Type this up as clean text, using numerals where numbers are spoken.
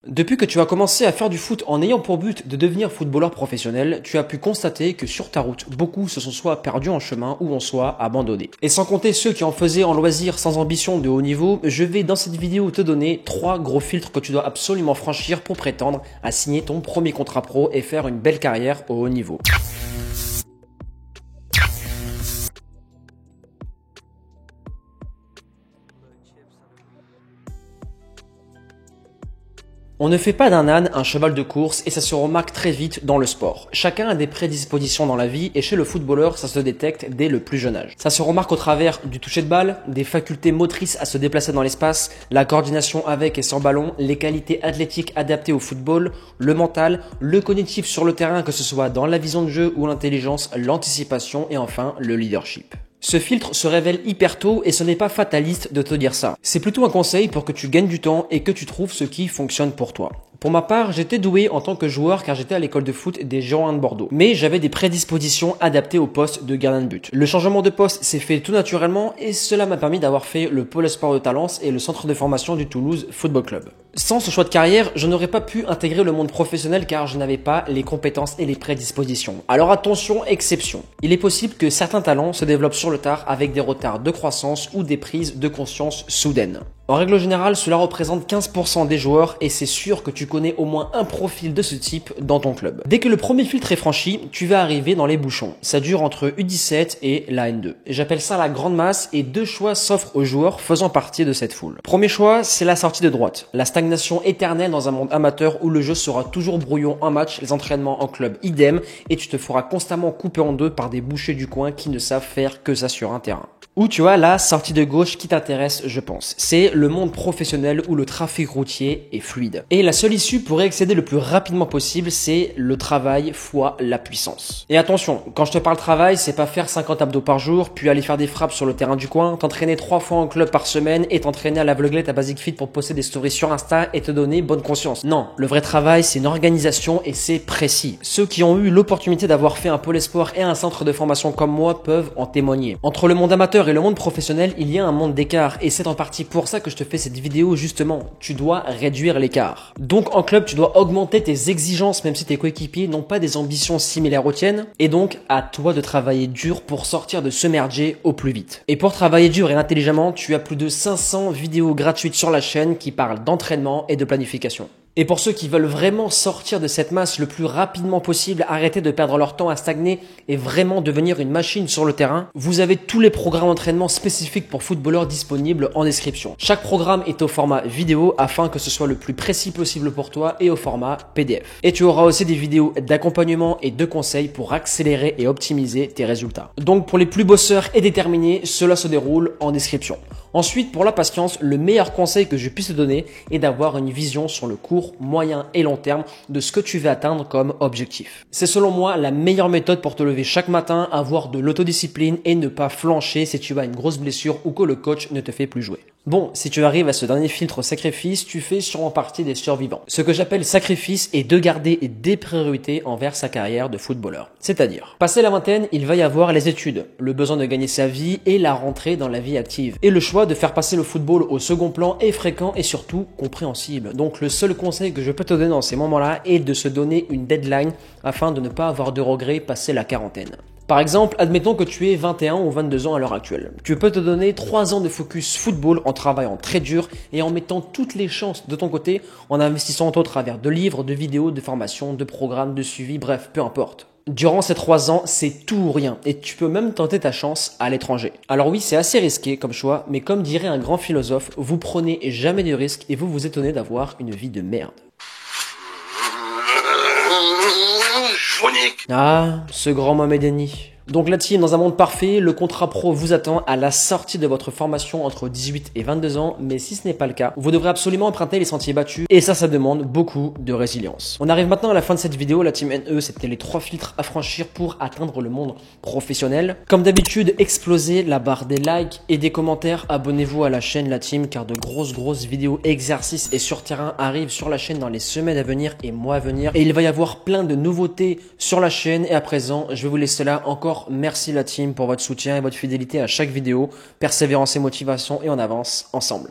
Depuis que tu as commencé à faire du foot en ayant pour but de devenir footballeur professionnel, tu as pu constater que sur ta route, beaucoup se sont soit perdus en chemin ou en soit abandonnés. Et sans compter ceux qui en faisaient en loisir sans ambition de haut niveau, je vais dans cette vidéo te donner 3 gros filtres que tu dois absolument franchir pour prétendre à signer ton premier contrat pro et faire une belle carrière au haut niveau. On ne fait pas d'un âne un cheval de course et ça se remarque très vite dans le sport. Chacun a des prédispositions dans la vie et chez le footballeur, ça se détecte dès le plus jeune âge. Ça se remarque au travers du toucher de balle, des facultés motrices à se déplacer dans l'espace, la coordination avec et sans ballon, les qualités athlétiques adaptées au football, le mental, le cognitif sur le terrain que ce soit dans la vision de jeu ou l'intelligence, l'anticipation et enfin le leadership. Ce filtre se révèle hyper tôt et ce n'est pas fataliste de te dire ça. C'est plutôt un conseil pour que tu gagnes du temps et que tu trouves ce qui fonctionne pour toi. Pour ma part, j'étais doué en tant que joueur car j'étais à l'école de foot des Girondins de Bordeaux. Mais j'avais des prédispositions adaptées au poste de gardien de but. Le changement de poste s'est fait tout naturellement et cela m'a permis d'avoir fait le pôle sport de Talence et le centre de formation du Toulouse Football Club. Sans ce choix de carrière, je n'aurais pas pu intégrer le monde professionnel car je n'avais pas les compétences et les prédispositions. Alors attention, exception. Il est possible que certains talents se développent sur le tard avec des retards de croissance ou des prises de conscience soudaines. En règle générale, cela représente 15% des joueurs et c'est sûr que tu connais au moins un profil de ce type dans ton club. Dès que le premier filtre est franchi, tu vas arriver dans les bouchons. Ça dure entre U17 et la N2. J'appelle ça la grande masse et 2 choix s'offrent aux joueurs faisant partie de cette foule. Premier choix, c'est la sortie de droite. La stagnation éternelle dans un monde amateur où le jeu sera toujours brouillon en match, les entraînements en club idem et tu te feras constamment couper en deux par des bouchers du coin qui ne savent faire que ça sur un terrain. Ou tu as la sortie de gauche qui t'intéresse, je pense. C'est le monde professionnel où le trafic routier est fluide. Et la seule issue pour y accéder le plus rapidement possible, c'est le travail fois la puissance. Et attention, quand je te parle travail, c'est pas faire 50 abdos par jour, puis aller faire des frappes sur le terrain du coin, t'entraîner 3 fois en club par semaine et t'entraîner à l'aveuglette à Basic Fit pour poster des stories sur Insta et te donner bonne conscience. Non, le vrai travail, c'est une organisation et c'est précis. Ceux qui ont eu l'opportunité d'avoir fait un pôle sport et un centre de formation comme moi peuvent en témoigner. Entre le monde amateur et le monde professionnel, il y a un monde d'écart et c'est en partie pour ça que je te fais cette vidéo justement. Tu dois réduire l'écart. Donc en club, tu dois augmenter tes exigences même si tes coéquipiers n'ont pas des ambitions similaires aux tiennes et donc à toi de travailler dur pour sortir de ce merdier au plus vite. Et pour travailler dur et intelligemment, tu as plus de 500 vidéos gratuites sur la chaîne qui parlent d'entraînement et de planification. Et pour ceux qui veulent vraiment sortir de cette masse le plus rapidement possible, arrêter de perdre leur temps à stagner et vraiment devenir une machine sur le terrain, vous avez tous les programmes d'entraînement spécifiques pour footballeurs disponibles en description. Chaque programme est au format vidéo afin que ce soit le plus précis possible pour toi et au format PDF. Et tu auras aussi des vidéos d'accompagnement et de conseils pour accélérer et optimiser tes résultats. Donc pour les plus bosseurs et déterminés, cela se déroule en description. Ensuite, pour la patience, le meilleur conseil que je puisse te donner est d'avoir une vision sur le court, moyen et long terme de ce que tu veux atteindre comme objectif. C'est selon moi la meilleure méthode pour te lever chaque matin, avoir de l'autodiscipline et ne pas flancher si tu as une grosse blessure ou que le coach ne te fait plus jouer. Bon, si tu arrives à ce dernier filtre sacrifice, tu fais sûrement partie des survivants. Ce que j'appelle sacrifice est de garder des priorités envers sa carrière de footballeur. C'est-à-dire, passé la vingtaine, il va y avoir les études, le besoin de gagner sa vie et la rentrée dans la vie active. Et le choix de faire passer le football au second plan est fréquent et surtout compréhensible. Donc le seul conseil que je peux te donner dans ces moments-là est de se donner une deadline afin de ne pas avoir de regrets passé la quarantaine. Par exemple, admettons que tu aies 21 ou 22 ans à l'heure actuelle. Tu peux te donner 3 ans de focus football en travaillant très dur et en mettant toutes les chances de ton côté en investissant au travers de livres, de vidéos, de formations, de programmes, de suivi, bref, peu importe. Durant ces 3 ans, c'est tout ou rien et tu peux même tenter ta chance à l'étranger. Alors oui, c'est assez risqué comme choix, mais comme dirait un grand philosophe, vous prenez jamais de risques et vous vous étonnez d'avoir une vie de merde. Ah, ce grand Mohamed Eni. Donc la team, dans un monde parfait, le contrat pro vous attend à la sortie de votre formation entre 18 et 22 ans, mais si ce n'est pas le cas, vous devrez absolument emprunter les sentiers battus et ça demande beaucoup de résilience. On arrive maintenant à la fin de cette vidéo, la team NE, c'était les 3 filtres à franchir pour atteindre le monde professionnel. Comme d'habitude, explosez la barre des likes et des commentaires, abonnez-vous à la chaîne la team car de grosses vidéos exercices et sur terrain arrivent sur la chaîne dans les semaines à venir et mois à venir et il va y avoir plein de nouveautés sur la chaîne et à présent, je vais vous laisser là encore. Merci la team pour votre soutien et votre fidélité à chaque vidéo. Persévérance et motivation et on avance ensemble.